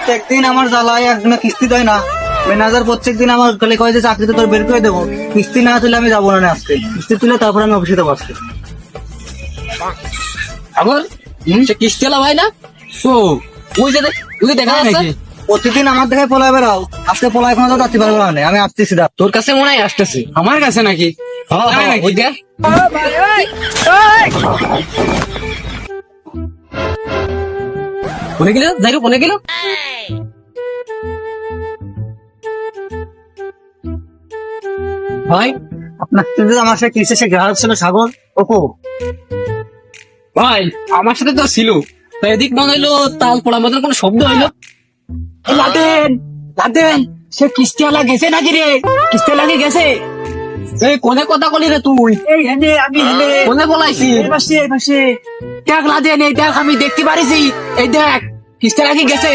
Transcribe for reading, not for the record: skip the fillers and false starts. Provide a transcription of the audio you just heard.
প্রত্যেকদিন আমার জ্বালায় একদিন কিস্তি দেয় না। ম্যানেজার প্রত্যেকদিন আমার গেলে কয় যে চাকরিতে তোর বের করে দেবো, কিস্তি না তুলে আমি যাবো না আজকে। কিস্তি তুলে তারপর আমি অফিসে যাবো আজকে। আবার সে কিস্তিওয়ালা ভাই না? ও ওই যে ওই দেখা যাচ্ছে প্রতিদিন আমার দেখায় পলায় বেড়াও, আজকে পলায় কোনো যাতে পারবো না। আমি আসতেছি দা। তোর কাছে মনে হয় আসতেছে। আমার কাছে নাকি? তাই নাকি? ওই দেখ কোনে গেল, যাই কোনে গেল? ভাই আপনার সাথে আমার সাথে কিসে সে গ্রাহক ছিল সাগর ওপো। ভাই আমার সাথে তো ছিল, তো এদিক মনে হইলো তাল পড়ার মতন কোন শব্দ হইলো। লাদেন লাদেন সে কিস্তিওয়ালা গেছে নাকি রে? কিস্তিওয়ালা কি গেছে? এই কোনে কথা কলি রে তুই? এই হেনে আমি হেনে কোনে বলাইছি? এই পাশে এই পাশে। দেখ লাদেন, এই দেখ আমি দেখতে পারিছি, এই দেখ কিস্তিওয়ালা কি গেছে।